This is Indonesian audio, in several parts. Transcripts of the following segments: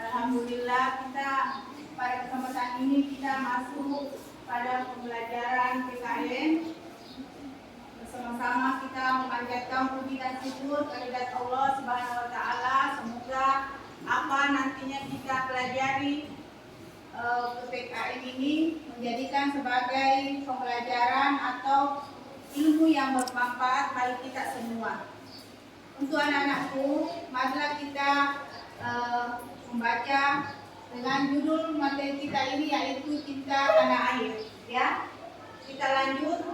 Alhamdulillah kita pada kesempatan ini kita masuk pada pembelajaran PKN. Bersama-sama kita memanjatkan puji dan syukur kehadirat Allah Subhanahu wa taala. Semoga apa nantinya kita pelajari PKN ini menjadikan sebagai pembelajaran atau ilmu yang bermanfaat bagi kita semua. Untuk anak-anakku, marilah kita membaca dengan judul materi kita ini yaitu Cinta Tanah Air. Ya, kita lanjut.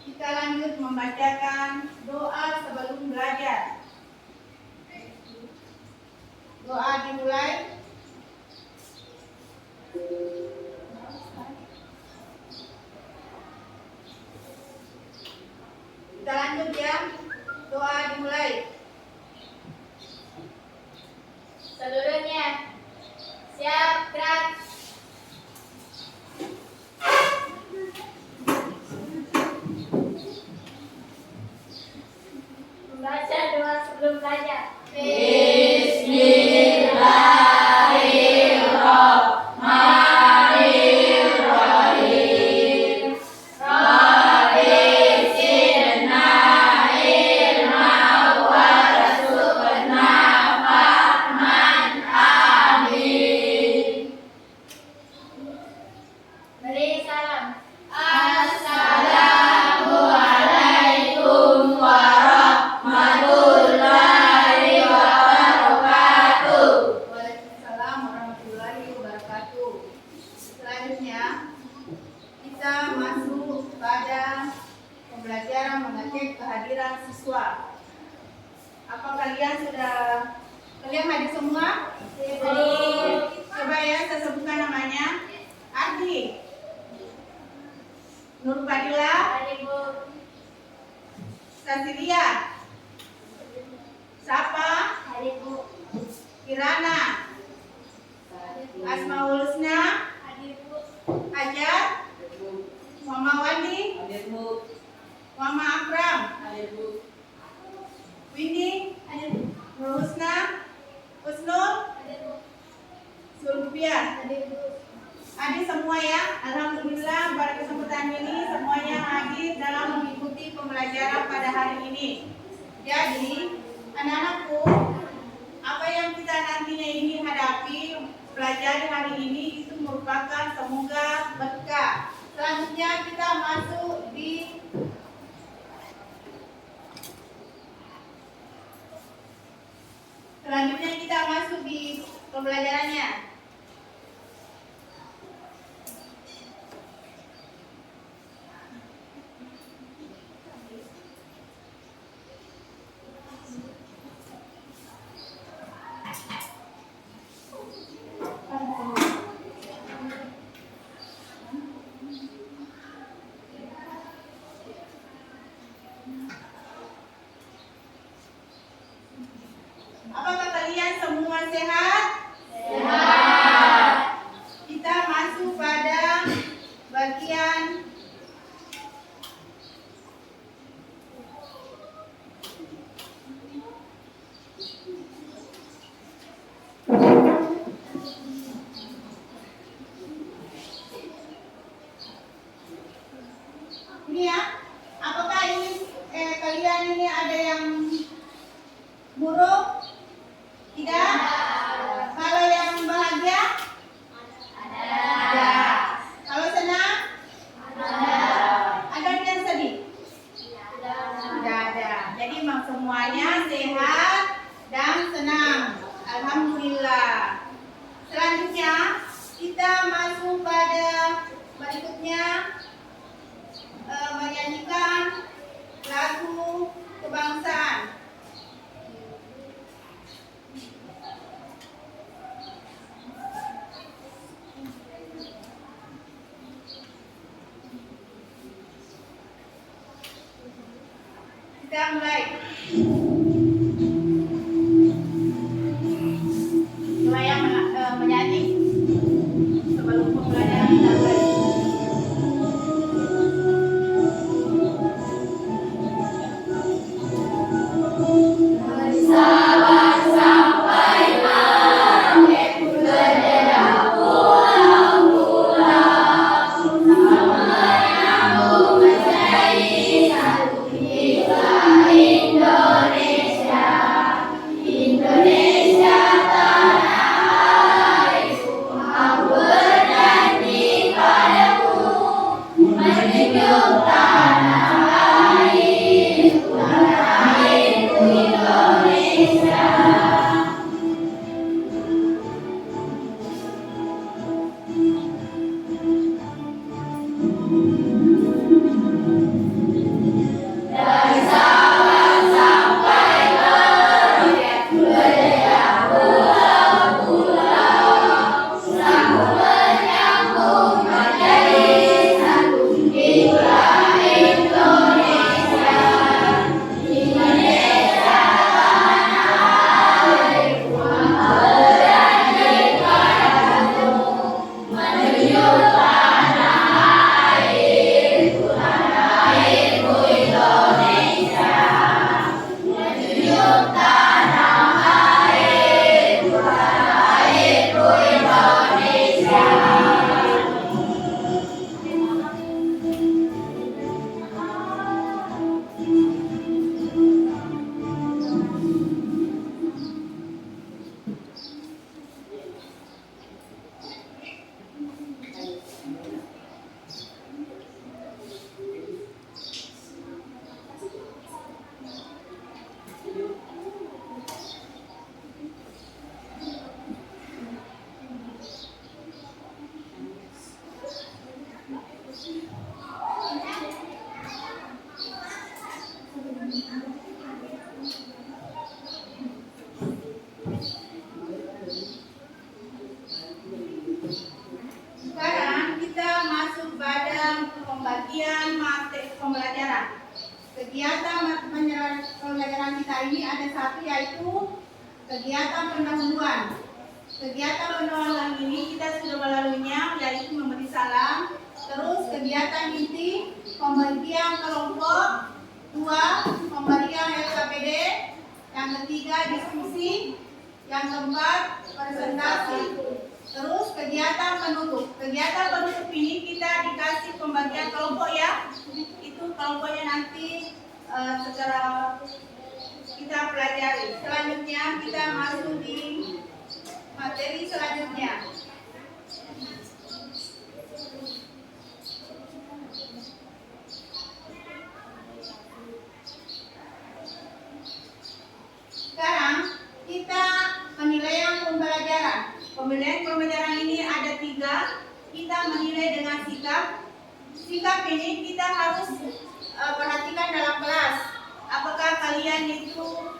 Kita lanjut membacakan doa sebelum belajar. Doa dimulai. Kita lanjut ya. Doa dimulai. Seluruhnya siap, gerak. Membaca doa sebelum belajar. Bismillahirrahmanirrahim. Rabbi zidna ilma warzuqna fahman. Amin. Beri salam. Assalamualaikum warahmatullahi wabarakatuh. Waalaikumsalam warahmatullahi wabarakatuh. Selanjutnya kita masuk pada pembelajaran mengecek kehadiran siswa. Apa kalian hadir semua? Coba ya, saya sebutkan namanya. Ardi, Nurfadila, Sasilia, Sapa, Kirana, Asmaul Husna, Hajar, Mama Wandi, Mama Akram, Windy, Nur Husna, Husnul, Sulfiah. Hadir semua ya. Alhamdulillah pada kesempatan ini semuanya hadir dalam mengikuti pembelajaran pada hari ini. Jadi anak-anakku, apa yang kita nantinya ini hadapi pelajari hari ini itu merupakan semoga berkah. Selanjutnya kita masuk di pembelajarannya. Apakah kalian semua sehat? Sehat. Kita masuk pada bagian ini ya. Apakah ini kalian ini ada yang buruk? Tidak? Kalau yang bahagia? Ada. Kalau senang? Ada yang sedih? Tidak ada. Jadi semuanya sehat dan senang. Alhamdulillah. Selanjutnya kita masuk pada berikutnya, menyanyikan lagu kebangsaan. Kita Kita mulai. Mulai yang menyanyi sebelum pembelajaran kita mulai. Sekarang kita masuk pada pembagian materi pembelajaran. Kegiatan pembelajaran kita ini ada satu, yaitu kegiatan pendahuluan. Kegiatan pendahuluan ini kita sudah melaluinya, yaitu memberi salam. Terus kegiatan inti, pembagian kelompok. 2, pemberian LKPD. Yang ketiga, diskusi. Yang keempat, presentasi. Terus kegiatan penutup. Kegiatan penutup ini kita dikasih pembagian kelompok ya. Itu kelompoknya nanti secara kita pelajari. Selanjutnya kita masuk di materi selanjutnya. Sekarang kita penilaian pembelajaran. Penilaian pembelajaran ini ada 3. Kita menilai dengan sikap. Sikap ini kita harus perhatikan dalam kelas. Apakah kalian itu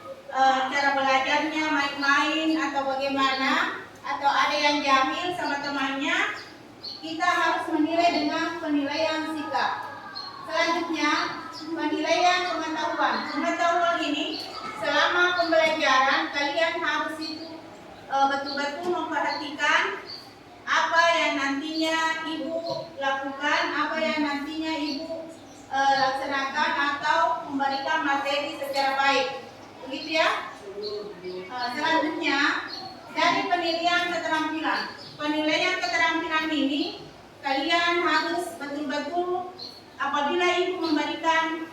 cara belajarnya main-main atau bagaimana? Atau ada yang jahil sama temannya? Kita harus menilai dengan penilaian sikap. Selanjutnya, penilaian pengetahuan. Pengetahuan ini selama pembelajaran kalian harus itu betul-betul memperhatikan apa yang nantinya ibu lakukan, apa yang nantinya ibu laksanakan atau memberikan materi secara baik. Begitu ya. Selanjutnya dari penilaian keterampilan. Penilaian keterampilan ini kalian harus betul-betul apabila ibu memberikan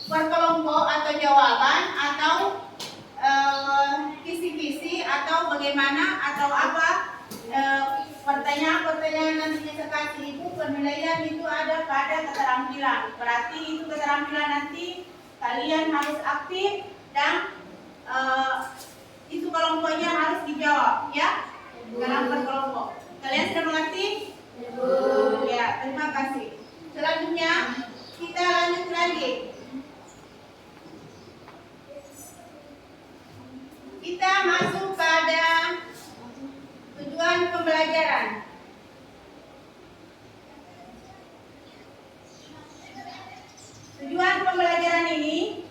berkelompok atau jawaban atau kisi-kisi atau bagaimana atau apa pertanyaan-pertanyaan nantinya saya kasih ibu, penilaian itu ada pada keterampilan. Berarti itu keterampilan nanti kalian harus aktif dan itu kelompoknya harus dijawab ya dalam berkelompok. Kalian sudah mengerti? Ya, terima kasih. Selanjutnya kita lanjut lagi. Kita masuk pada tujuan pembelajaran. Tujuan pembelajaran ini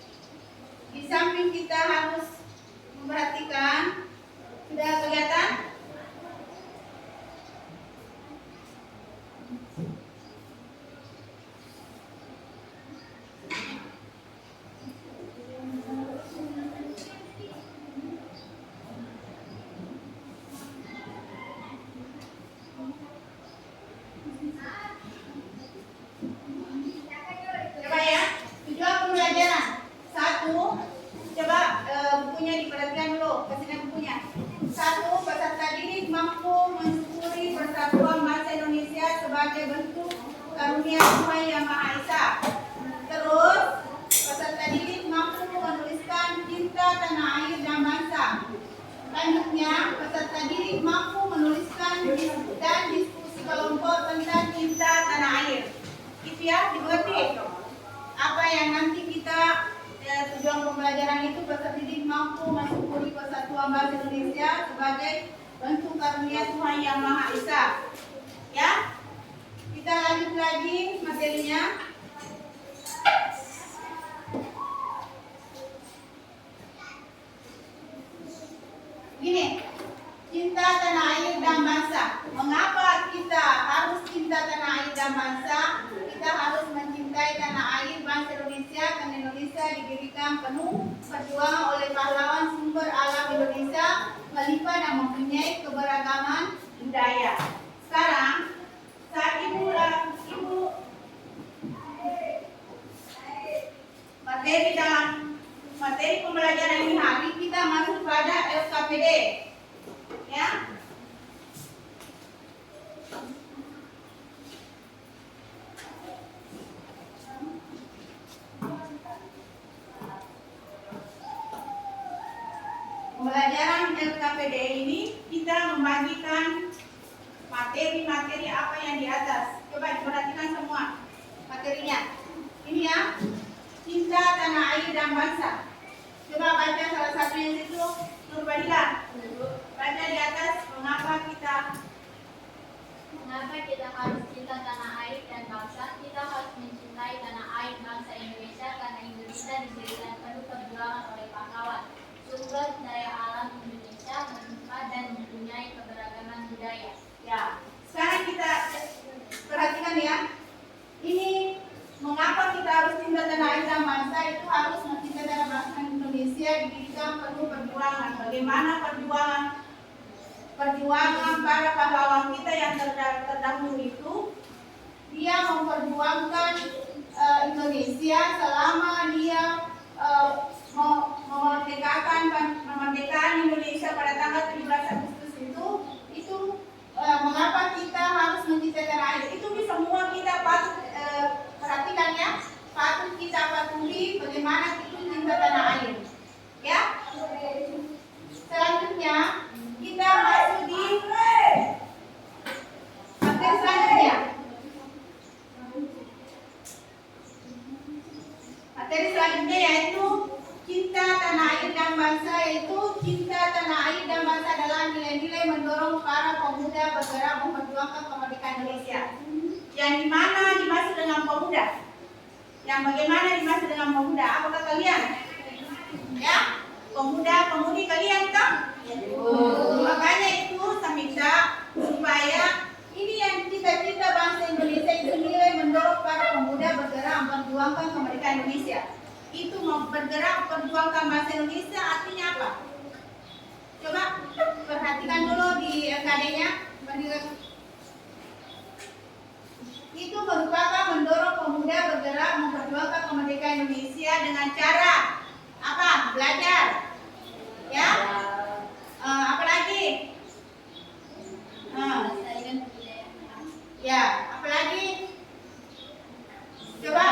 karunia Tuhan Yang Maha Esa. Terus peserta didik mampu menuliskan cinta tanah air dan bangsa. Selanjutnya peserta didik mampu menuliskan dan diskusi kelompok tentang cinta tanah air. Itu ya, dimengerti. Apa yang nanti kita tujuan pembelajaran itu peserta didik mampu mensyukuri persatuan bangsa Indonesia sebagai bentuk karunia Tuhan Yang Maha Esa. Ya, kita lanjut lagi materinya. Gini, cinta tanah air dan bangsa. Mengapa kita harus cinta tanah air dan bangsa? Kita harus mencintai tanah air bangsa Indonesia karena Indonesia didirikan penuh perjuangan oleh pahlawan sumber alam Indonesia, melimpah dan mempunyai keberagaman budaya. Sekarang saat ibu materi dalam materi pembelajaran ini hari kita masuk pada LKPD, ya. Pembelajaran LKPD ini kita membagikan materi-materi apa yang di atas. Coba diperhatikan semua materinya. Ini ya, cinta tanah air dan bangsa. Coba baca salah satunya itu, Nurbadila. Baca di atas, mengapa kita harus cinta tanah air dan bangsa? Kita harus mencintai tanah air bangsa Indonesia karena Indonesia diberikan penuh perjuangan oleh pahlawan. Sumber daya alam Indonesia melimpah dan mempunyai keberagaman budaya. ya? Sekarang kita perhatikan ya. Ini mengapa kita harus cinta tanah air dan bangsa? Itu harus mencintai tanah bangsa Indonesia didirikan penuh perjuangan. Bagaimana perjuangan para pahlawan kita yang terdahulu itu? Dia memperjuangkan Indonesia selama dia memerdekakan Indonesia pada tanggal 17 Agustus itu mengapa kita harus mencintai tanah air? Itu semua kita patut perhatikan ya, patut kita patuhi bagaimana itu cinta tanah air. Ya. Selanjutnya kita masuk di materi selanjutnya. Materi selanjutnya yaitu cinta tanah air dan bangsa, yaitu cinta tanah air dan bangsa adalah nilai-nilai mendorong para pemuda bergerak memperjuangkan kemerdekaan Indonesia. Yang dimana dimaksud dengan pemuda? Yang bagaimana dimaksud dengan pemuda? Apakah kalian? Ya, pemuda-pemudi kalian kan? Makanya itu saya minta supaya ini yang cita-cita bangsa Indonesia itu nilai mendorong para pemuda bergerak memperjuangkan kemerdekaan Indonesia. Itu mau bergerak memperjuangkan bangsa Indonesia artinya apa? Coba perhatikan dulu di LKD-nya. Itu merupakan mendorong pemuda bergerak memperjuangkan kemerdekaan Indonesia dengan cara apa? Belajar. Ya? Apalagi? Ya, apalagi? Coba.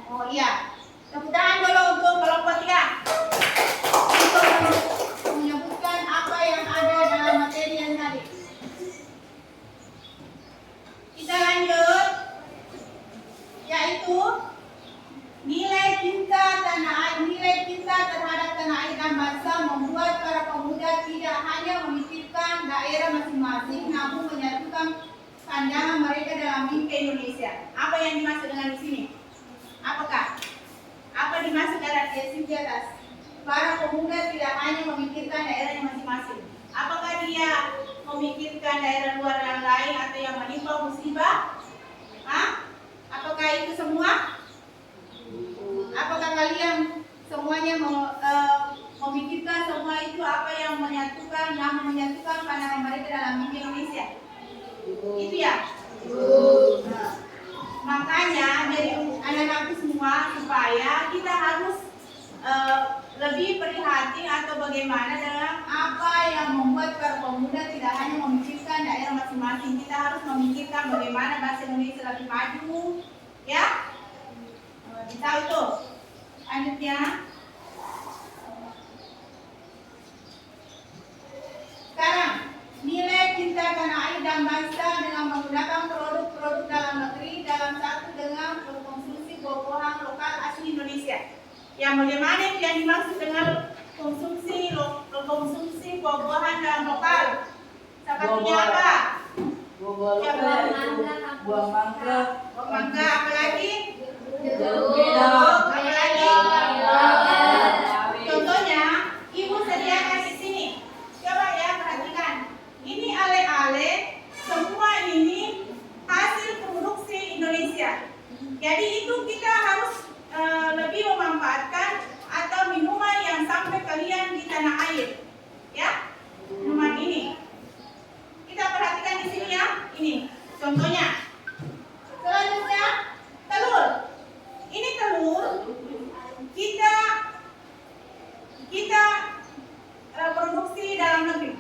Oh iya. Tepuk tangan dulu untuk kelompok 3. Untuk menyebutkan apa yang ada dalam materi yang tadi. Kita lanjut. Yaitu nilai cinta terhadap tanah air dan bangsa membuat para pemuda tidak hanya memikirkan daerah masing-masing, namun menyatukan pandangan mereka dalam mimpi Indonesia. Apa yang dimaksud dengan di sini? Apakah? Apa dimaksud dalam di atas? Para pemuda tidak hanya memikirkan daerahnya masing-masing. Apakah dia memikirkan daerah luar yang lain atau yang menimpa musibah? Apakah itu semua? Apakah kalian semuanya memikirkan semua itu apa yang menyatukan pandangan mereka dalam mimpi Indonesia? Itu ya? Makanya dari anak-anakku semua supaya kita harus lebih prihatin atau bagaimana dengan apa yang membuat para pemuda tidak hanya memikirkan memperhatikan daerah masing-masing. Kita harus memikirkan bagaimana bahasa Indonesia lebih maju, ya. Tahu tuh. Lanjutnya. Sekarang, nilai cinta tanah air dan bangsa dengan menggunakan produk-produk dalam negeri dalam satu dengan konsumsi buah-buahan lokal asli Indonesia. Yang bagaimana yang dimaksud dengan konsumsi buah-buahan dalam lokal? Sepertinya apa? Buah mangga, Apa lagi? jeruk, Apa lagi? Contohnya, ibu sediakan di sini. Coba ya perhatikan. Ini ale-ale, semua ini hasil produksi Indonesia. Jadi itu kita harus lebih memanfaatkan atau minuman yang sampai kalian di tanah air, ya. Minuman ini. Kita perhatikan di sini ya. Ini contohnya. Selanjutnya telur. Ini telur kita produksi dalam negeri,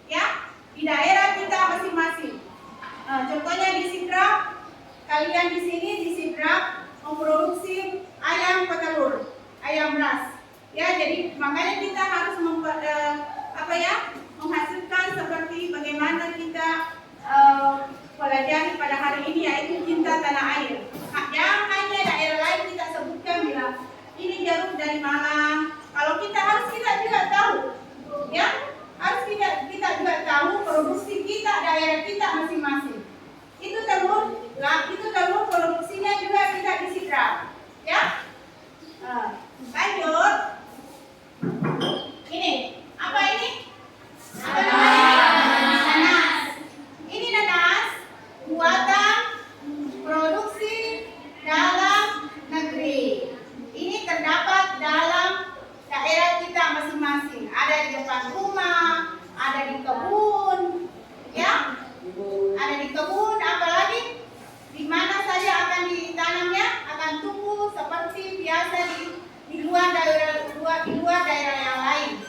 ya, di daerah kita masing-masing. Contohnya di Sidrap, kalian di sini di Sidrap memproduksi ayam petelur, ayam ras, ya. Jadi makanya kita harus menghasilkan seperti bagaimana kita pelajari pada hari ini, yaitu cinta tanah air. Jangan hanya daerah lain kita sebutkan bilang ini jeruk dari Malang. Kalau kita juga tahu, ya, harus kita juga tahu produksi kita, daerah kita masing-masing. Itu telur produksinya juga kita di Sidrap, ya. Lanjut. Ini apa ini? Apa namanya? Nanas. Ini nanas buatan produksi dalam negeri. Ini terdapat dalam daerah kita masing-masing. Ada di depan rumah, ada di kebun, ya. Ada di kebun, apalagi di mana saja akan ditanamnya, akan tumbuh seperti biasa di luar daerah yang lain.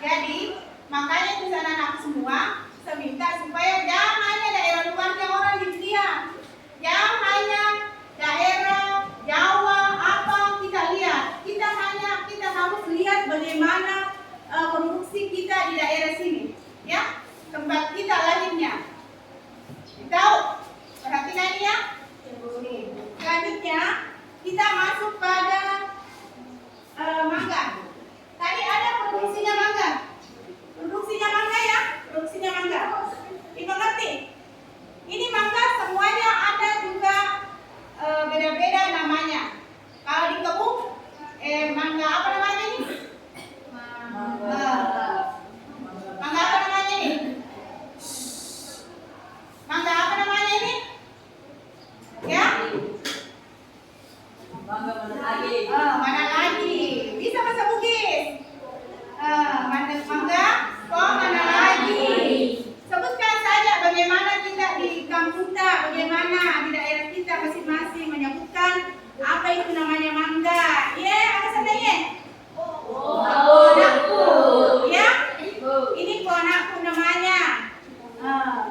Jadi makanya itu anak-anak semua saya minta supaya jangan hanya daerah luarnya orang dilihat, jangan hanya daerah Jawa apa kita lihat. Kita harus lihat bagaimana produksi kita di daerah sini, ya, tempat kita lahirnya. Tahu? Perhatikan ya. Selanjutnya kita masuk pada mangga. Tadi ada produksinya mangga. Produksinya mangga. Dimengerti? Ini mangga semuanya ada juga beda-beda namanya. Kalau di kebun, mangga apa namanya ini? Mangga apa namanya ini? Mangga apa namanya ini? Ya? Mana lagi? Bisa bahasa Bugis. Mangga, mana lagi? Sebutkan saja bagaimana kita di kampung kita, bagaimana di daerah kita masing-masing menyebutkan apa itu namanya mangga. Ya, apa saja? Ponakku. Ya? Ini ponakku namanya.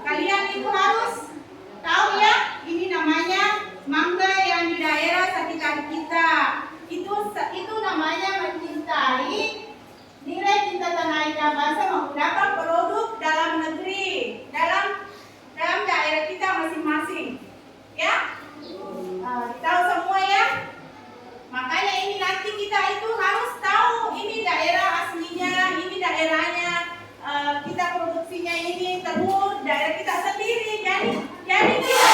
Kalian itu harus tahu ya, ini namanya mangga yang di daerah sekitar kita. Itu namanya mencintai nilai cinta tanah air dan bangsa menggunakan produk dalam negeri, dalam daerah kita masing-masing, ya. Tahu semua ya. Makanya ini nanti kita itu harus tahu ini daerah aslinya, ini daerahnya, kita produksinya ini telur daerah kita sendiri. Jadi kita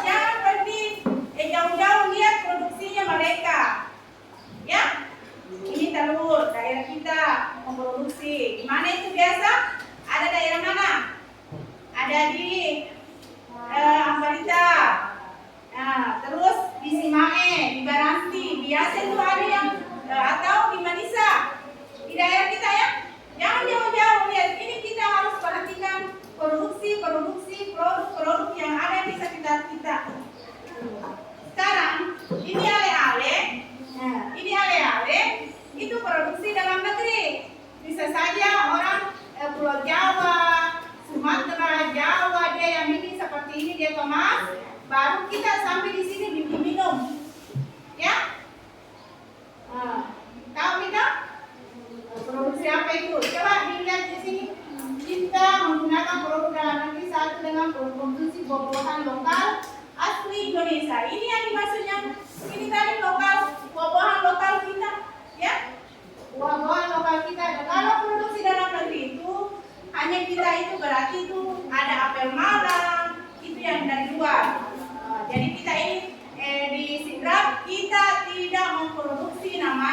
jangan pergi jauh-jauh lihat produksinya mereka, ya. Ini telur daerah kita memproduksi. Di mana itu biasa? Ada daerah mana? Ada di Ambarita. Terus di Simae, di Baranti. Biasa itu ada yang atau di Manisa. Di daerah kita ya. Jangan jauh-jauh lihat. Ini kita harus perhatikan produk-produk yang ada di sekitar kita. Sekarang ini ale-ale. Ini ale-ale itu produksi dalam negeri. Bisa saja orang Pulau Jawa, Sumatera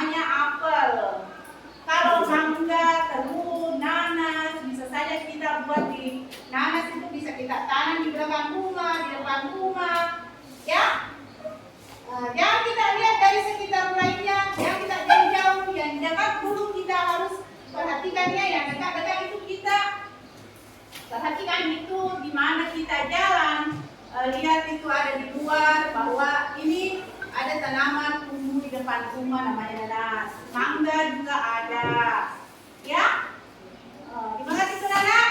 namanya apel. Kalau mangga, telur, nanas, bisa saja kita buat di nanas itu bisa kita tanam di belakang rumah, di depan rumah, ya. Jangan kita lihat dari sekitar lainnya, yang kita jauh-jauh, yang dekat dulu kita harus perhatikannya, yang dekat-dekat itu kita perhatikan itu di mana kita jalan. Lihat itu ada di luar bahwa ini ada tanaman tumbuh di depan rumah namanya nanas. Mangga juga ada, ya. Gimana itu anak?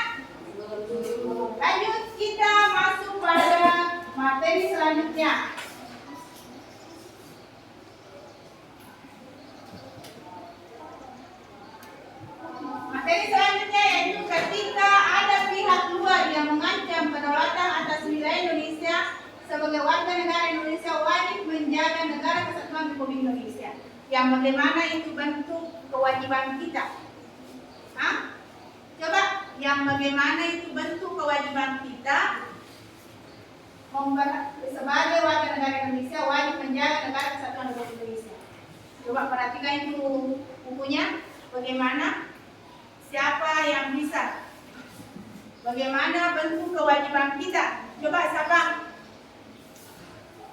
Lanjut kita masuk pada materi selanjutnya. Materi selanjutnya yaitu ketika ada pihak luar yang mengancam kedaulatan atas wilayah Indonesia, sebagai warga negara Indonesia wajib menjaga negara kesatuan Republik Indonesia. Yang bagaimana itu bentuk kewajiban kita? Hah? Coba, yang bagaimana itu bentuk kewajiban kita sebagai warga negara Indonesia wajib menjaga negara kesatuan Republik Indonesia. Coba perhatikan itu bukunya. Bagaimana? Siapa yang bisa? Bagaimana bentuk kewajiban kita? Coba siapa?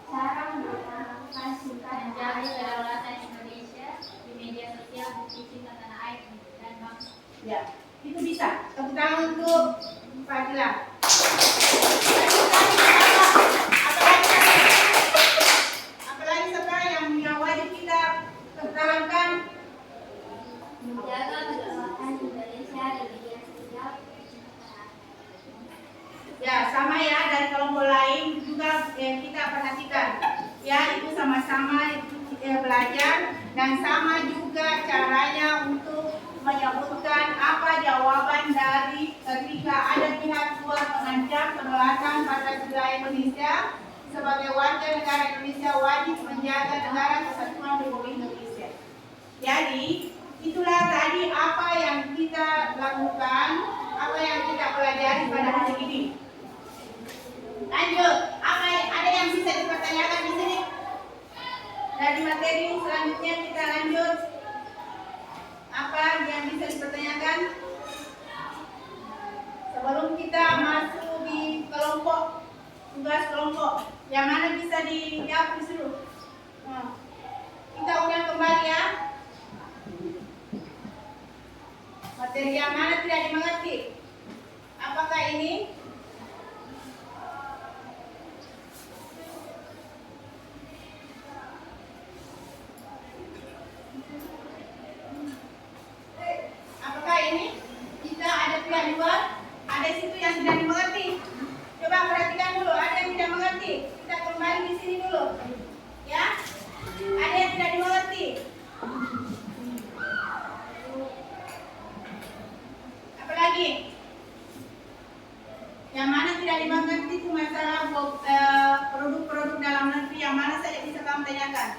Cara melakukan menjaga kedaulatan Indonesia di media sosial, bukti cinta tanah air dan bangsa. Ya, itu bisa. Tepuk tangan untuk Fadila. Apalagi sekarang yang wajib kita pertahankan. Menjaga kedaulatan Indonesia di media sosial, bukti cinta tanah air. Ya, sama ya, dari kelompok lain juga kita perhatikan. Ya, itu sama-sama belajar dan sama juga caranya untuk menyebutkan apa jawaban dari ketika ada pihak luar mengancam kedaulatan atas wilayah Indonesia, sebagai warga negara Indonesia wajib menjaga negara kesatuan Republik Indonesia. Jadi, itulah tadi apa yang kita lakukan, apa yang kita pelajari pada hari ini. Lanjut, ada yang bisa dipertanyakan di sini? Dari materi selanjutnya kita lanjut. Apa yang bisa dipertanyakan? Sebelum kita masuk di kelompok, tugas kelompok, yang mana bisa dijawab disuruh. Kita ulang kembali ya. Materi yang mana tidak dimengerti? Apakah ini? Apakah ini? Kita ada pihak luar, ada situ yang tidak dimengerti. Coba perhatikan dulu, ada yang tidak mengerti. Kita kembali di sini dulu. Ya? Ada yang tidak dimengerti. Apalagi? Yang mana tidak dimengerti itu masalah produk-produk dalam negeri, yang mana saja bisa kamu tanyakan.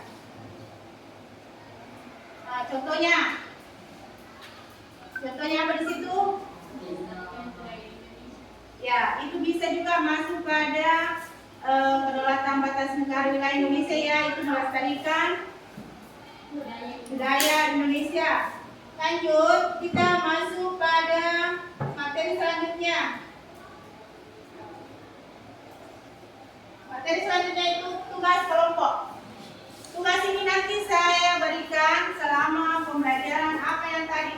Contohnya apa di situ? Ya, itu bisa juga masuk pada kedaulatan batas negara wilayah Indonesia, ya, itu melestarikan budaya Indonesia. Lanjut, kita masuk pada materi selanjutnya. Materi selanjutnya itu tugas kelompok. Tugas ini nanti saya berikan selama pembelajaran apa yang tadi.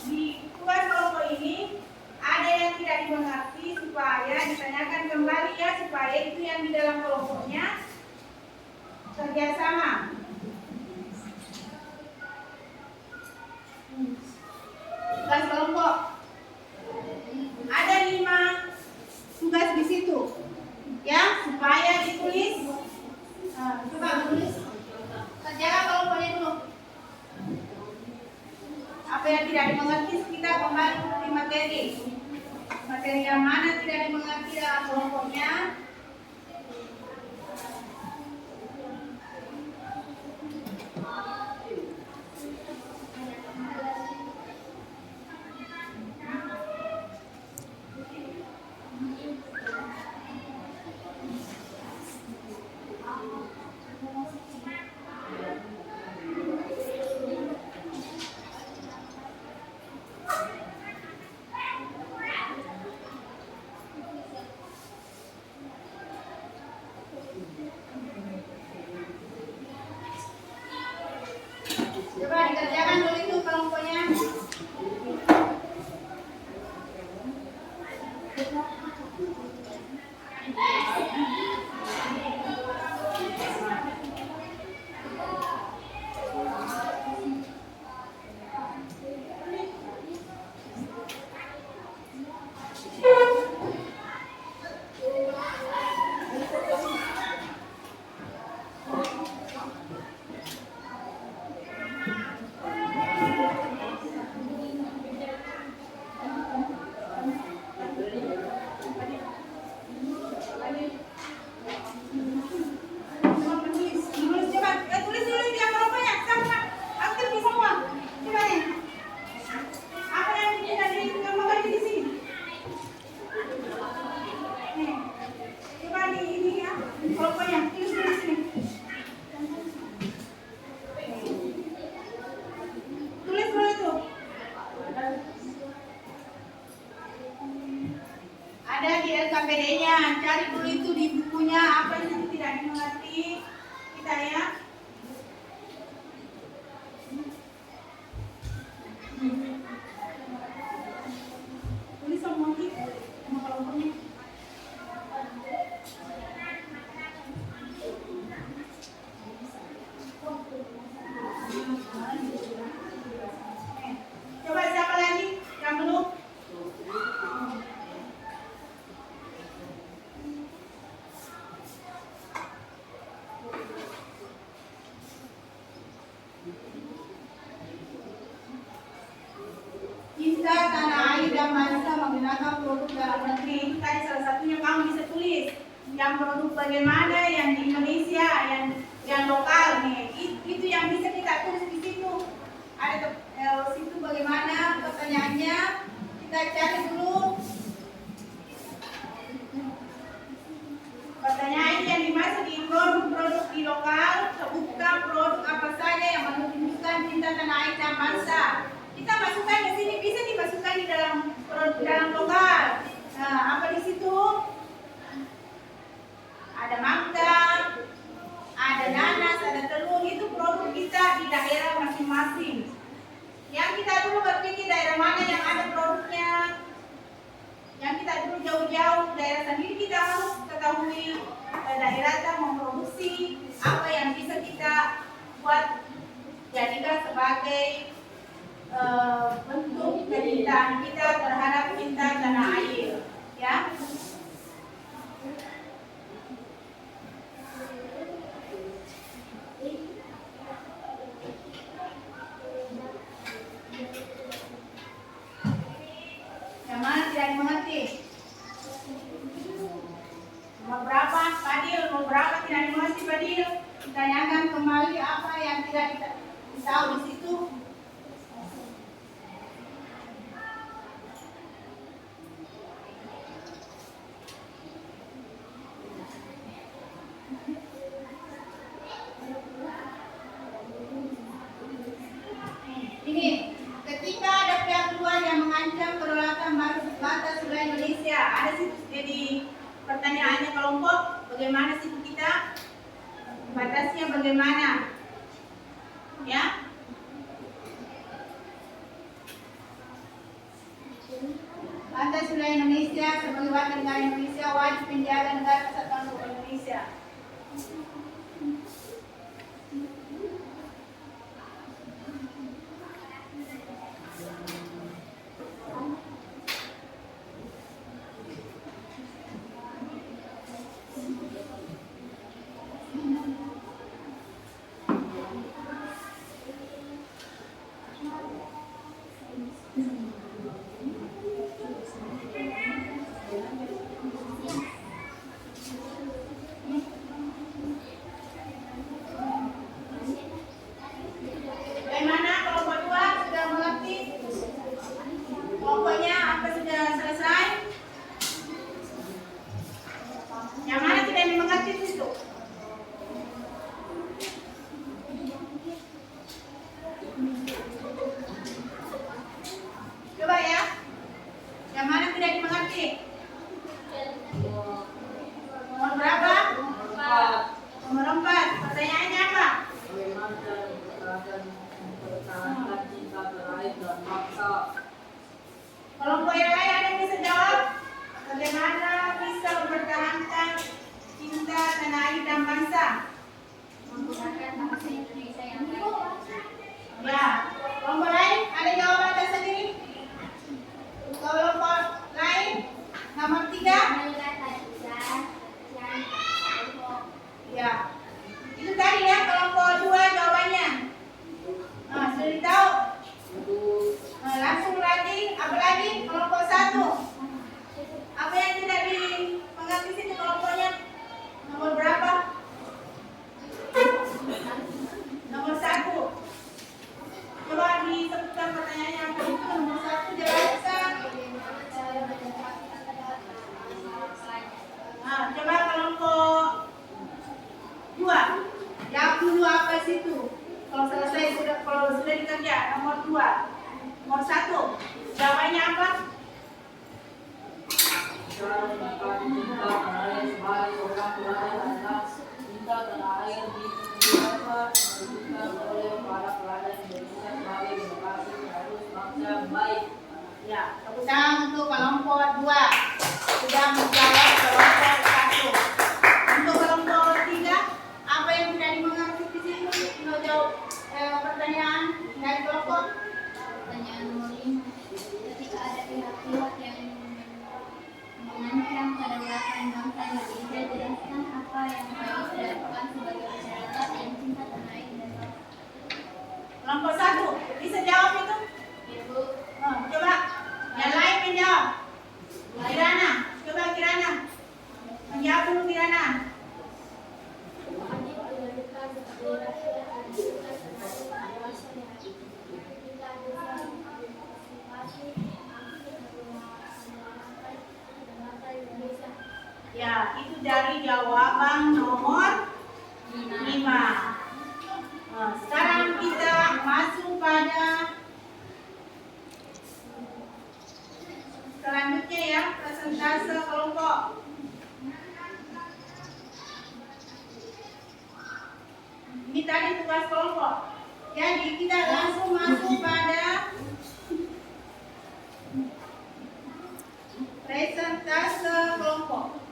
Di tugas kelompok ini ada yang tidak dimengerti supaya ditanyakan kembali, ya, supaya itu yang di dalam kelompoknya kerjasama. Tugas kelompok ada 5 tugas di situ, ya, supaya ditulis. Coba tulis. Kerjakan kelompoknya dulu. Apa yang tidak dimengerti kita kembali di materi. Materi yang mana tidak dimengerti dalam kelompoknya. Coba dikerjakan dulu itu kelompoknya. Ada di LKPD-nya, cari dulu itu di bukunya, apa yang tidak dimengerti kita ya. Tulis semua gitu, sama kelompoknya. Coba siapa lagi yang belum? Cinta tanah air dan bangsa menggunakan produk dalam negeri. Itu tadi salah satunya kamu bisa tulis. Yang produk bagaimana, yang di Indonesia, yang lokal nih. Itu yang bisa kita tulis di situ. Ada situ bagaimana pertanyaannya. Kita cari dulu. Pertanyaan yang dimaksud di produk-produk di lokal, sebutkan produk apa saja yang menunjukkan cinta tanah air dan bangsa. Kita masukkan ke sini, bisa dimasukkan di dalam lokal. Nah, apa di situ? Ada mangga, ada nanas, ada telur. Itu produk kita di daerah masing-masing. Yang kita dulu berpikir daerah mana yang ada produknya. Yang kita dulu jauh-jauh daerah sendiri, kita harus ketahui daerah kita memproduksi apa yang bisa kita buat jadikan sebagai bentuk kecintaan kita terhadap cinta tanah air, ya. Yang mana tidak dimengerti? Nomor berapa, Fadil? Nomor berapa tidak dimengerti, Fadil? Ditanyakan kembali apa yang tidak kita tahu di situ. Ini, ketika ada pihak luar yang mengancam kedaulatan batas wilayah Indonesia, ada situ jadi pertanyaannya kelompok, bagaimana situ kita? Batasnya bagaimana? Ya? Batas wilayah Indonesia sebagai warga negara Indonesia wajib menjaga negara kesatuan Republik Indonesia. 2. Nomor 1. Jawabannya apa? Cara menekan cinta tanah air sebagai seorang pelajar adalah cinta tanah air ditunjukkan oleh para pelajar Indonesia sebagai generasi penerus bangsa yang baik. Ya, tepuk tangan untuk kelompok 2. Sudah menjawab kelompok 1. Untuk kelompok 3, apa yang sudah dimengerti di sini untuk jawab pertanyaan dari kelompok? Pertanyaan nomor 5. Ketika ada pihak-pihak yang mengancam kedaulatan bangsa Indonesia, jelaskan apa yang harus dilakukan sebagai masyarakat yang cinta tanah air dan bangsa. Kelompok 1, bisa jawab itu? Ibu, Coba yang lain menjawab. Kirana, coba Kirana. Menjawab dulu Kirana. Ya, itu dari jawaban nomor 5. Sekarang kita masuk pada selanjutnya ya, persentase kelompok. Ini tadi tugas kelompok. Jadi kita langsung masuk pada presentase kelompok.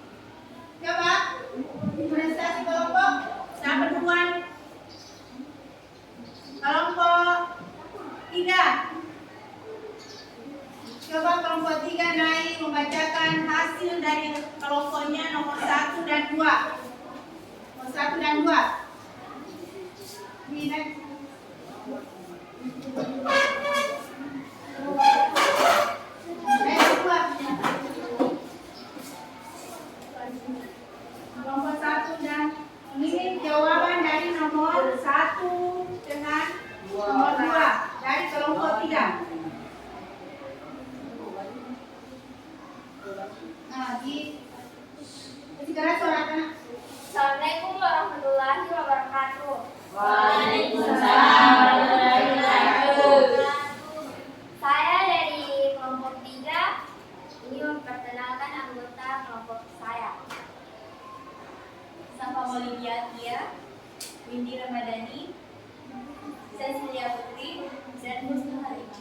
Coba presentasi kelompok siapa duluan? Kelompok 3. Coba kelompok 3 naik membacakan hasil dari kelompoknya nomor 1 dan 2. Nomor 1 dan 2. Ini naik. Naik 2. Kelompok 1 dan ini jawaban dari nomor 1 dengan nomor 2 dari kelompok 3. Nah, sekarang suarakan. Assalamualaikum warahmatullahi wabarakatuh. Waalaikumsalam warahmatullahi wabarakatuh. Saya dari kelompok 3 ini memperkenalkan anggota kelompok saya. Safa Maulidia Tia, Windy Ramadhani, Cecilia Putri, dan Husnul Halimah.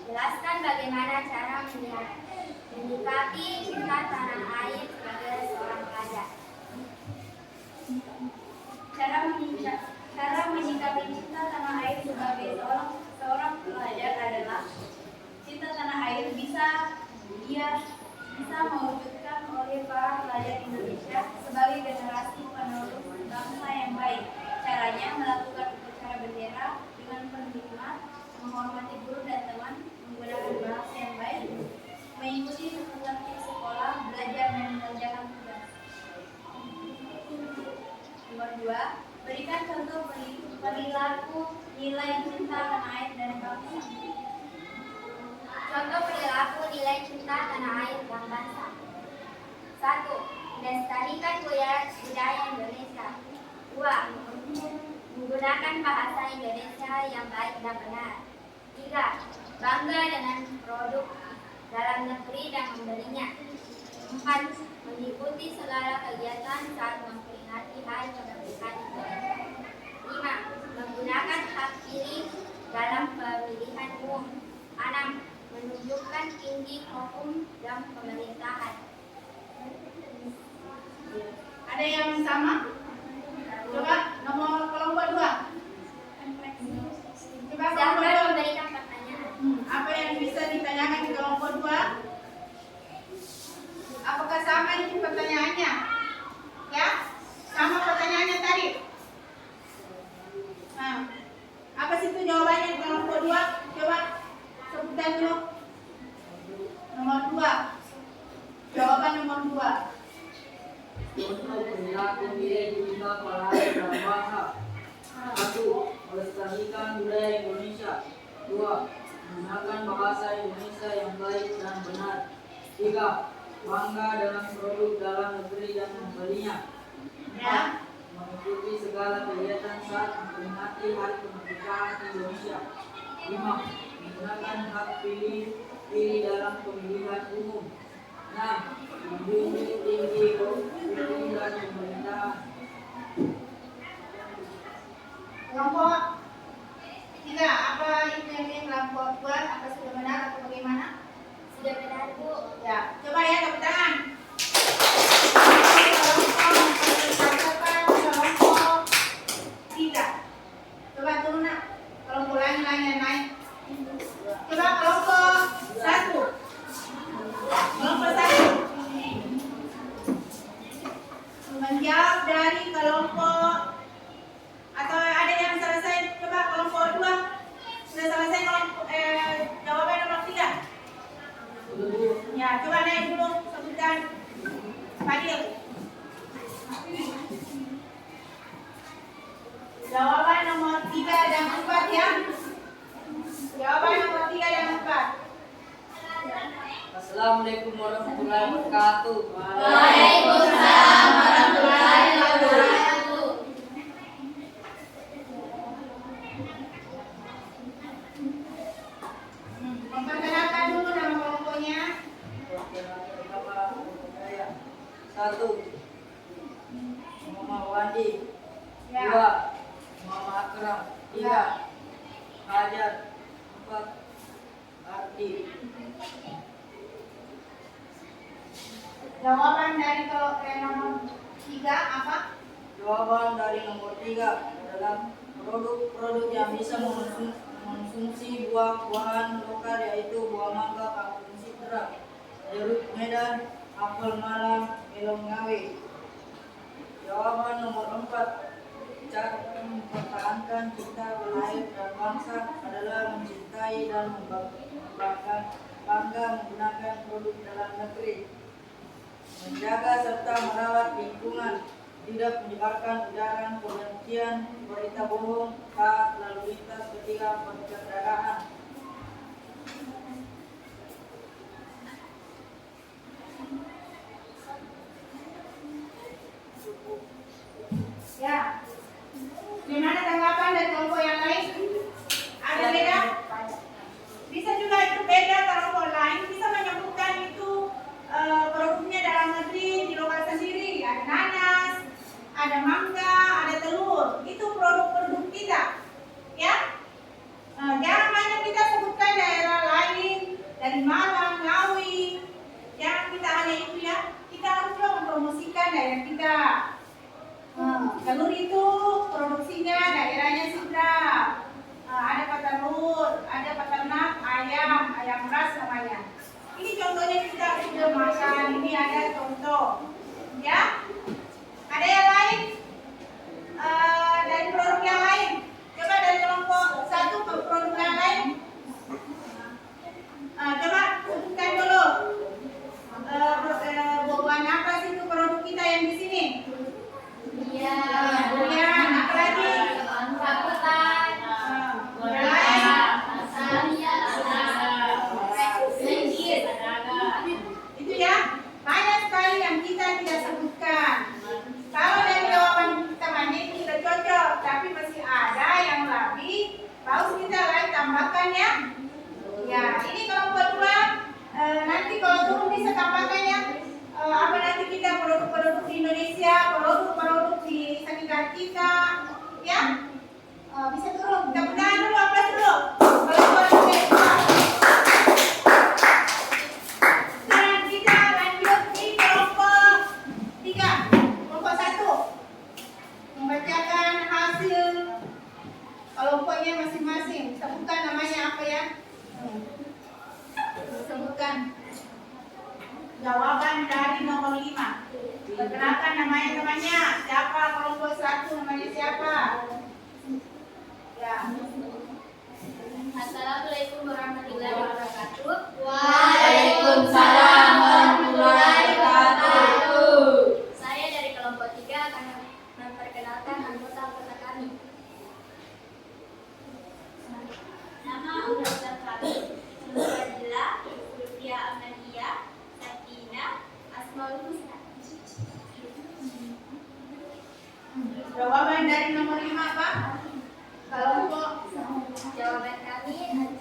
Jelaskan bagaimana cara menyikapi cinta tanah air sebagai seorang pelajar. Cara menyikapi cinta tanah air sebagai seorang pelajar adalah cinta tanah air bisa mewujudkan oleh para pelajar Indonesia sebagai generasi penerus bangsa yang baik. Caranya melakukan upacara bendera dengan penuh hikmat, menghormati guru dan teman, menggunakan bahasa yang baik, mengikuti tertib sekolah, belajar dan mengerjakan tugas. Nomor 2, berikan contoh perilaku nilai cinta tanah air dan bangsa. Contoh perilaku nilai cinta tanah air dan bangsa. 1. Melestarikan budaya Indonesia. 2. Menggunakan bahasa Indonesia yang baik dan benar. 3. Bangga dengan produk dalam negeri dan membelinya. 4. Mengikuti segala kegiatan saat memperingati Hari Kemerdekaan Indonesia. 5. Menggunakan hak pilih dalam pemilihan umum. 6. Menunjukkan tinggi hukum dan pemerintahan. Ada yang sama? Coba nomor kelompok 2. Coba kelompok Siapa 2. memberikan pertanyaan? Apa yang bisa ditanyakan di kelompok 2? Apakah sama itu pertanyaannya? Ya? Sama pertanyaannya tadi? Nah, apa sih itu jawabannya di kelompok 2? Coba sebutkan dulu. Nomor 2. Jawaban nomor 2. Untuk perilaku nilai cinta pada air dan bangsa. 1. Melestarikan budaya Indonesia. 2. Menggunakan bahasa Indonesia yang baik dan benar. 3. Bangga dengan produk dalam negeri dan membelinya. 4. Ya. Mengikuti segala kegiatan saat memperingati memperingati Hari Kemerdekaan Indonesia. 5. Menggunakan hak pilih dalam pemilihan umum. 6. Menjunjung tinggi pemilihan pemerintahan. Kelompok 3, apa itu yang kelompok buat? Apa sudah benar atau bagaimana? Sudah benar, Bu. Ya, coba ya tepuk tangan. Kelompok 3. Coba turun nak. Kelompok lain yang naik. Coba kelompok 1. Kelompok 1. Menjawab dari kelompok atau ada yang selesai. Coba kelompok 2 sudah selesai kelompok jawaban nomor 3. Ya, coba naik dulu sebutkan Fadil. Jawaban nomor 3 dan 4 ya. Jawaban nomor 3 dan 4. Assalamualaikum warahmatullahi wabarakatuh. Waalaikumsalam warahmatullahi wabarakatuh. Memperkenalkan dulu nama kelompoknya. 1. Muhammad Wandi. Ya. 2. Muhammad Akram. 3. Hajar. 4. Ardi. Jawaban dari nomor 3 apa? Jawaban dari nomor 3 adalah produk-produk yang bisa mengonsumsi buah-buahan lokal, yaitu buah mangga Kampung Sitra, jeruk Medan, apel Malang, melon Ngawi. Jawaban nomor 4, cara mempertahankan cinta berlahir dan bangsa adalah mencintai dan bangga menggunakan produk dalam negeri, menjaga serta merawat lingkungan, tidak menyebarkan ujaran kebencian, berita bohong, taat lalu lintas ketika perdagangan. Ya. Gimana tanggapan dari kelompok yang lain? Ada beda? Bisa juga itu beda kelompok lain bisa menyebutkan itu produknya dalam negeri di lokal sendiri. Ada nanas, ada mangga, ada telur. Itu produk-produk kita, ya. Jangan hanya kita sebutkan daerah lain dari Malang, Ngawi. Jangan kita hanya itu ya. Kita harus juga mempromosikan daerah kita. Telur itu produksinya daerahnya Sidra. Ada petelur, ada peternak ayam ras namanya. Ini contohnya kita sudah makan. Ini ada contoh, ya. Ada yang lain dari produk yang lain. Coba dari kelompok 1 ke produk yang lain. Coba sebutkan dulu. Buah apa sih itu produk kita yang di sini? Iya. Durian, apa lagi? Rambutan. Yang lain? Itu ya, banyak sekali yang kita tidak sebutkan. Kalau dari jawaban kita banyak itu sudah cocok, tapi masih ada yang lebih harus kita lain tambahkan ya. Ya, ini kelompok 2 nanti kalau turun bisa tambahkan ya. Apa nanti kita produk-produk di Indonesia, produk-produk di sekitar kita, ya. Bisa turun. Kita pegang dulu, aplaus dulu. Kelompok 2. Sekarang kita lanjut di kelompok 3. Kelompok 1 membacakan hasil kelompoknya masing-masing. Sebutkan namanya apa ya? Sebutkan jawaban dari nomor 5. Perkenalkan namanya temannya. Siapa kelompok 1 namanya siapa? Ya. Assalamualaikum warahmatullahi wabarakatuh. Waalaikumsalam warahmatullahi wabarakatuh. Saya dari kelompok 3 akan memperkenalkan anggota kami. Nama anggota kami Nurfadila, Lutfia Amalia, Satina, Asmaul Husna. Jawaban dari nomor 5 apa? Kelompok Jawaban kami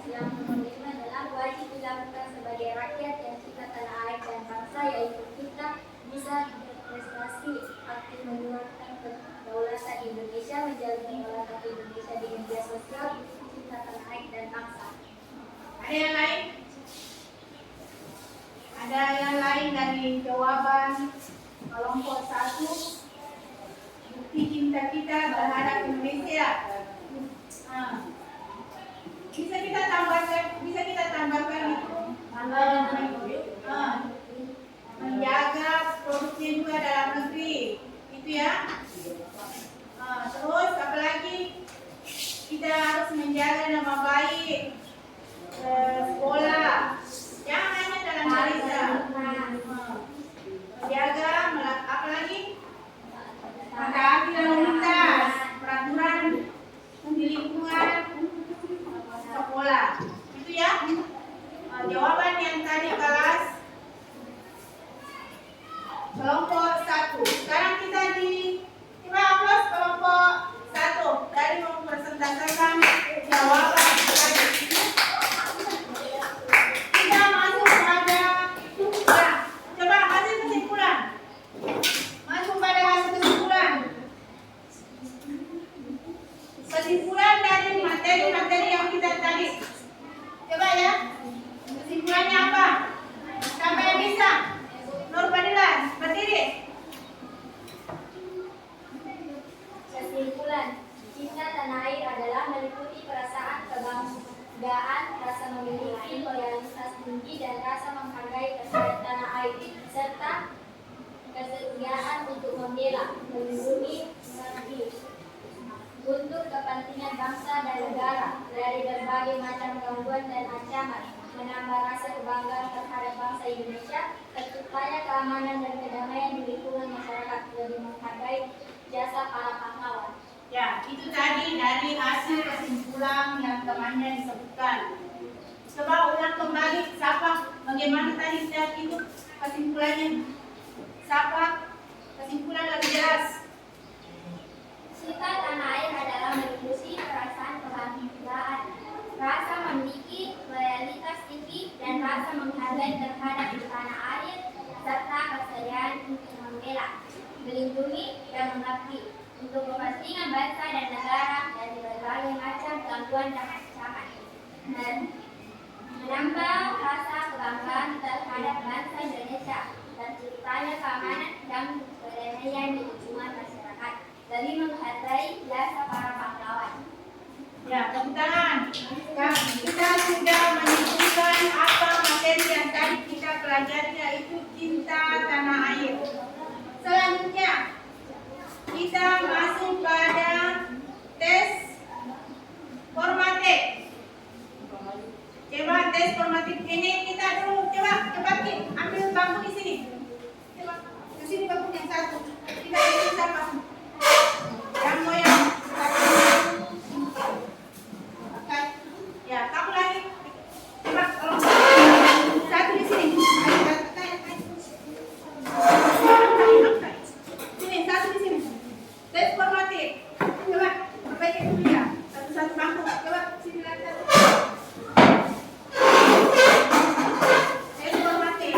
yang nomor 5 adalah wajib dilakukan sebagai rakyat yang cinta tanah air dan bangsa, yaitu kita bisa berprestasi aktif menyuarakan kedaulatan Indonesia, menjalin kedaulatan Indonesia di media sosial, cinta tanah air dan bangsa. ada yang lain? Ada yang lain dari jawaban kelompok 1? Bukti cinta kita terhadap Indonesia. Bisa kita tambahkan itu menjaga produknya juga dalam negeri, itu ya. Terus apalagi kita harus menjaga nama baik sekolah, jangan hanya dalam desa. Menjaga apalagi mentaati lalu lintas, peraturan di lingkungan sekolah, itu ya. Jawaban yang tadi kelas kelompok 1. Sekarang kita coba aplaus kelompok 1 dari mempresentasikan jawaban tadi. Kita masuk pada kesimpulan. Coba hasil kesimpulan. Masuk pada hasil kesimpulan. Kesimpulan dari materi-materi yang kita tadi. Coba ya. Kesimpulannya apa? Siapa yang bisa? Nur Fadilan, berdiri. Kesimpulan, cinta tanah air adalah meliputi perasaan kebanggaan, rasa memiliki loyalitas tinggi dan rasa menghargai terhadap tanah air, serta kesetiaan untuk membela, melindungi, mengerti untuk kepentingan bangsa dan negara dari berbagai macam gangguan dan ancaman, menambah rasa kebanggaan terhadap bangsa Indonesia, terciptanya keamanan dan kedamaian di lingkungan masyarakat, lebih menghargai jasa para pahlawan. Ya, itu tadi dari hasil kesimpulan yang temannya disebutkan. Coba ulang kembali, siapa? Bagaimana tadi saya itu kesimpulannya? Siapa? Kesimpulan lebih jelas. Cinta tanah air adalah meliputi perasaan kebanggaan, rasa memiliki loyalitas tinggi dan rasa menghargai terhadap tanah air, serta kesetiaan untuk membela, melindungi dan mengerti untuk kepentingan bangsa dan negara dari berbagai macam gangguan dan ancaman, dan menambah rasa kebanggaan terhadap bangsa Indonesia, terciptanya keamanan dan kedamaian di lingkungan masyarakat, lebih menghargai jasa para pahlawan. Ya, tepuk tangan. Kita sudah menyebutkan apa materi yang tadi kita pelajari, yaitu cinta tanah air. Selanjutnya kita masuk pada tes formatif. Coba tes formatif ini kita dulu coba ambil bangku di sini. Coba di sini bangku yang satu. Kita ini siapa? Yang mau yang ya, kamu lagi. Coba kalau satu di sini. Sini, satu di sini. Tes formatif. Coba perbaiki dulu ya. Satu-satu bangku. Coba sini lagi satu. Tes formatif.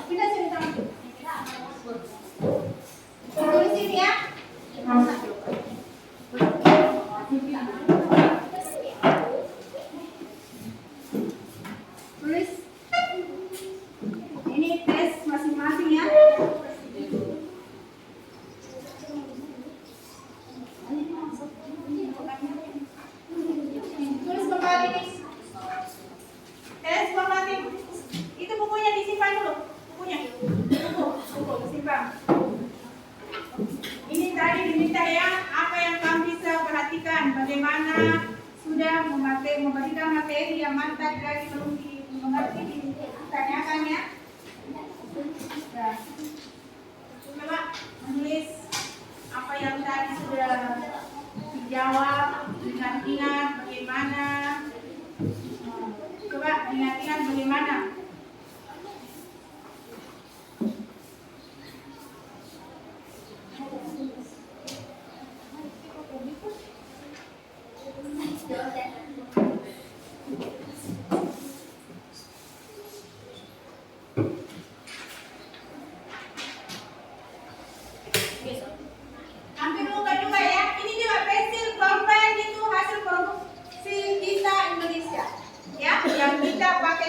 Kita sini tangan. Tulis sini ya. Tulis. Ini tes masing-masing ya. Tulis kembali nih. Tes formatif. Itu bukunya disimpan dulu. Bukunya. Buku disimpan. Ini tadi diminta ya, apa yang kamu bisa perhatikan, bagaimana sudah memberikan materi yang mantap dari belum dimengerti ditanyakan ya. Nah, coba menulis apa yang tadi sudah dijawab, ingat-ingat bagaimana. Coba ingat-ingat bagaimana.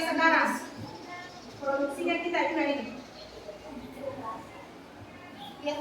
mulai sekarang. Produksinya kita juga ini. Ya.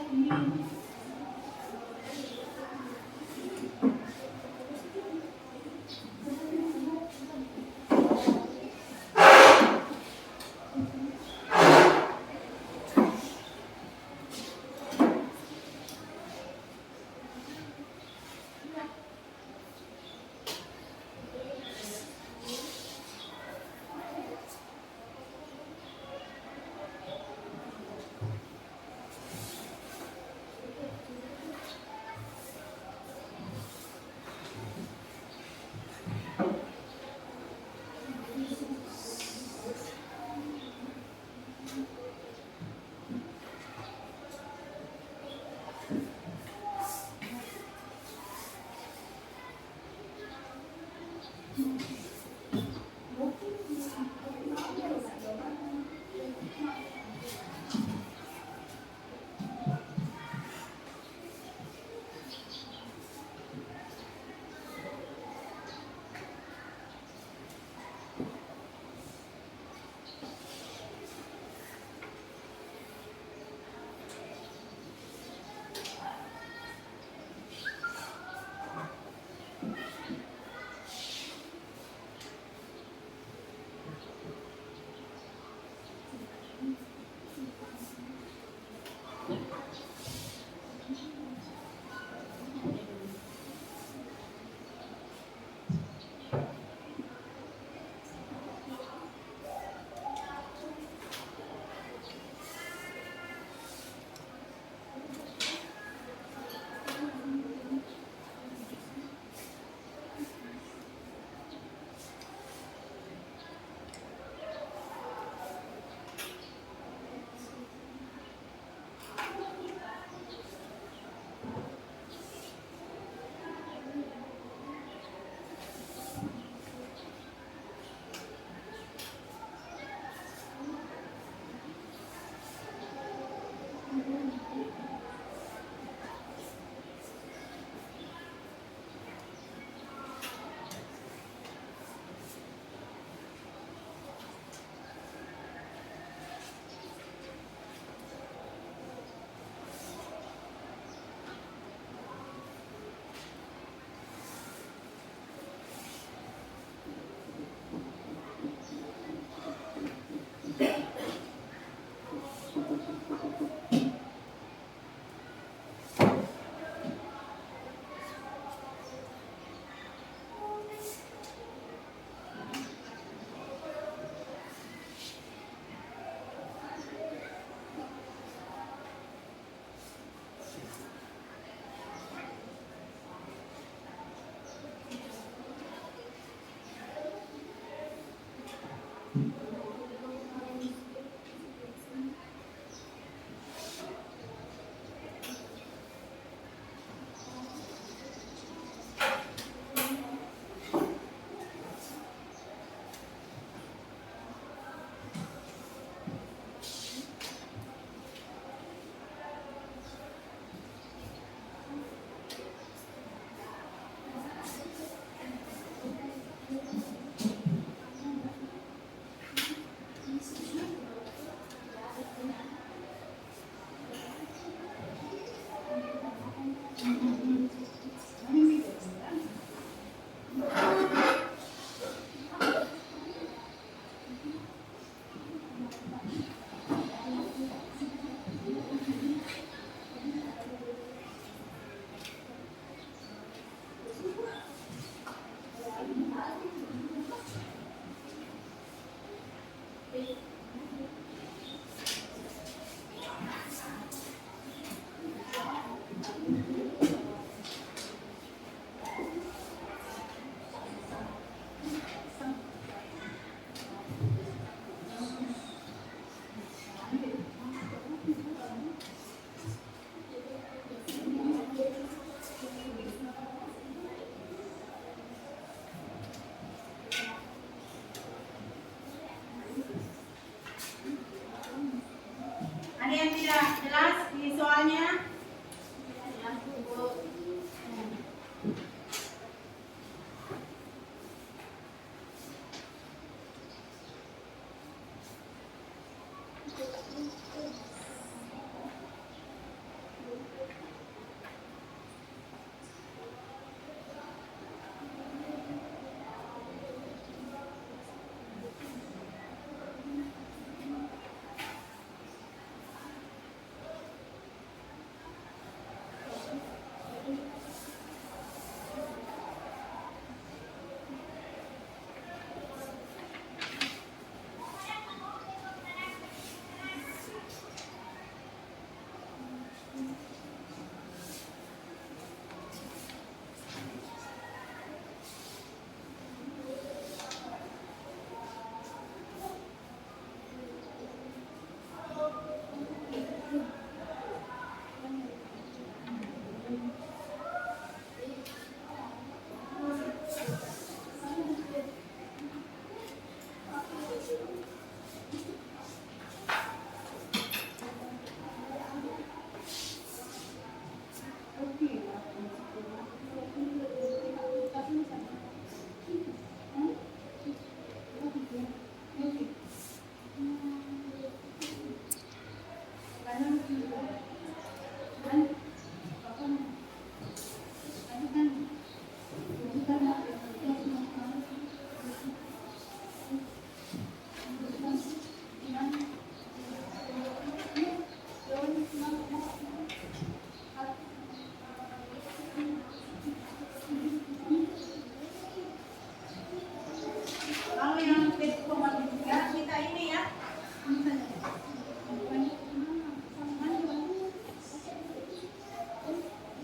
Kalau yang tes formatif ya kita ini ya.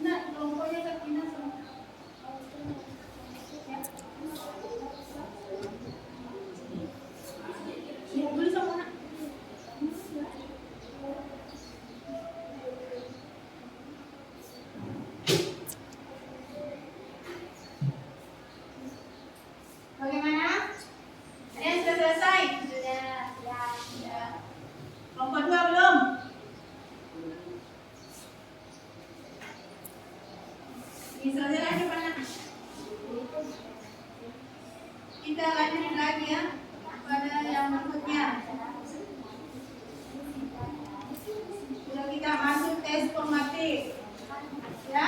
Nah, kelompoknya ke Tina sama. Ya, beli sama anak. Bagaimana? Ada yang sudah selesai? Sudah. Kelompok 2 belum? Ini selesai lagi mana? Kita lanjut lagi ya pada yang berikutnya. Sudah kita masuk tes formatif. Ya?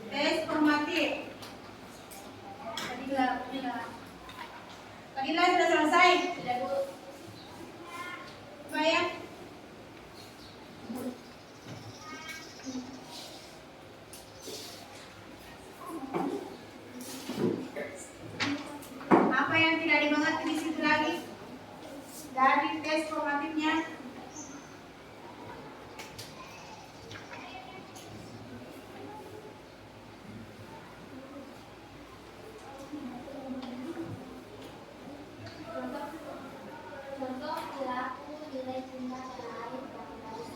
Tes formatif. Fadila sudah selesai? Sudah, Bu. Coba ya. Apa yang tidak dimengerti di situ lagi? Dari tes formatifnya. Contoh perilaku nilai cinta pada air dan bangsa.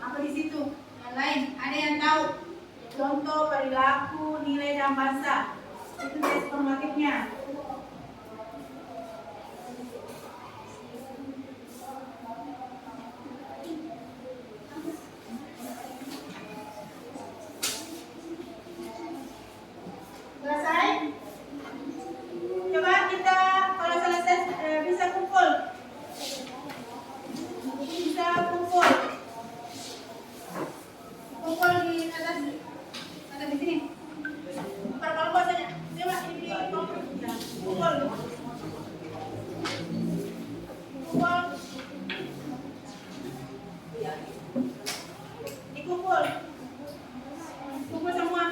Apa di situ? Yang lain, ada yang tahu? Contoh perilaku, nilai dan bahasa. Itu tes formatifnya. Selesai? Coba kita kalau selesai bisa kumpul. Bisa kumpul. Kumpul di atas. Ada di sini. Per kelompok saja. Coba ini di kelompok. Ya, kumpul. Kumpul. Dikumpul. Kumpul semua.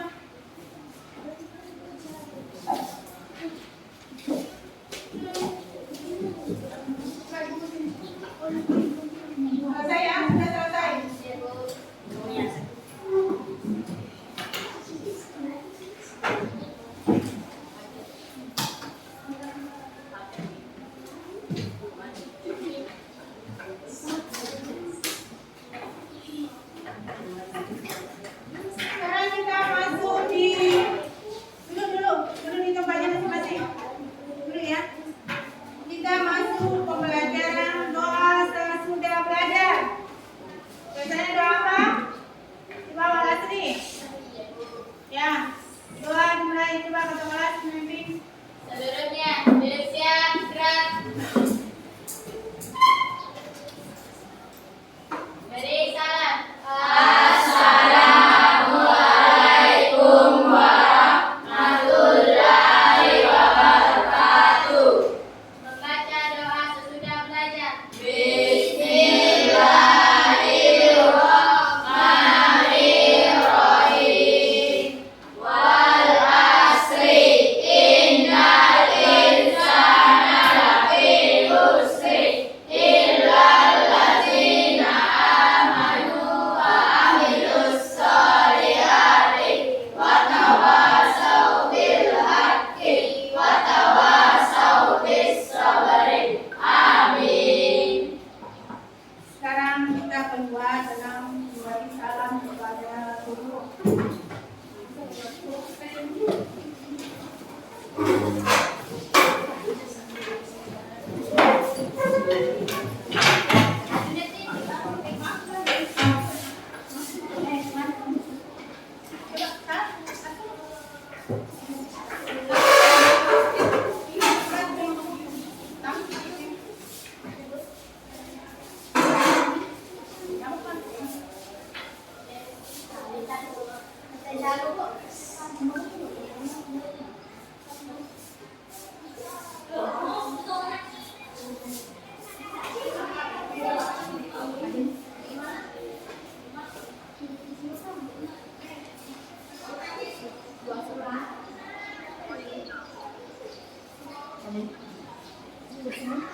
Selesai ya? Sudah selesai? Ya, Bu. Sekarang kita masuk di duduk di tempatnya masing-masing. Dulu ya. Kita masuk pembelajaran doa setelah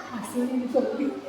hasilnya di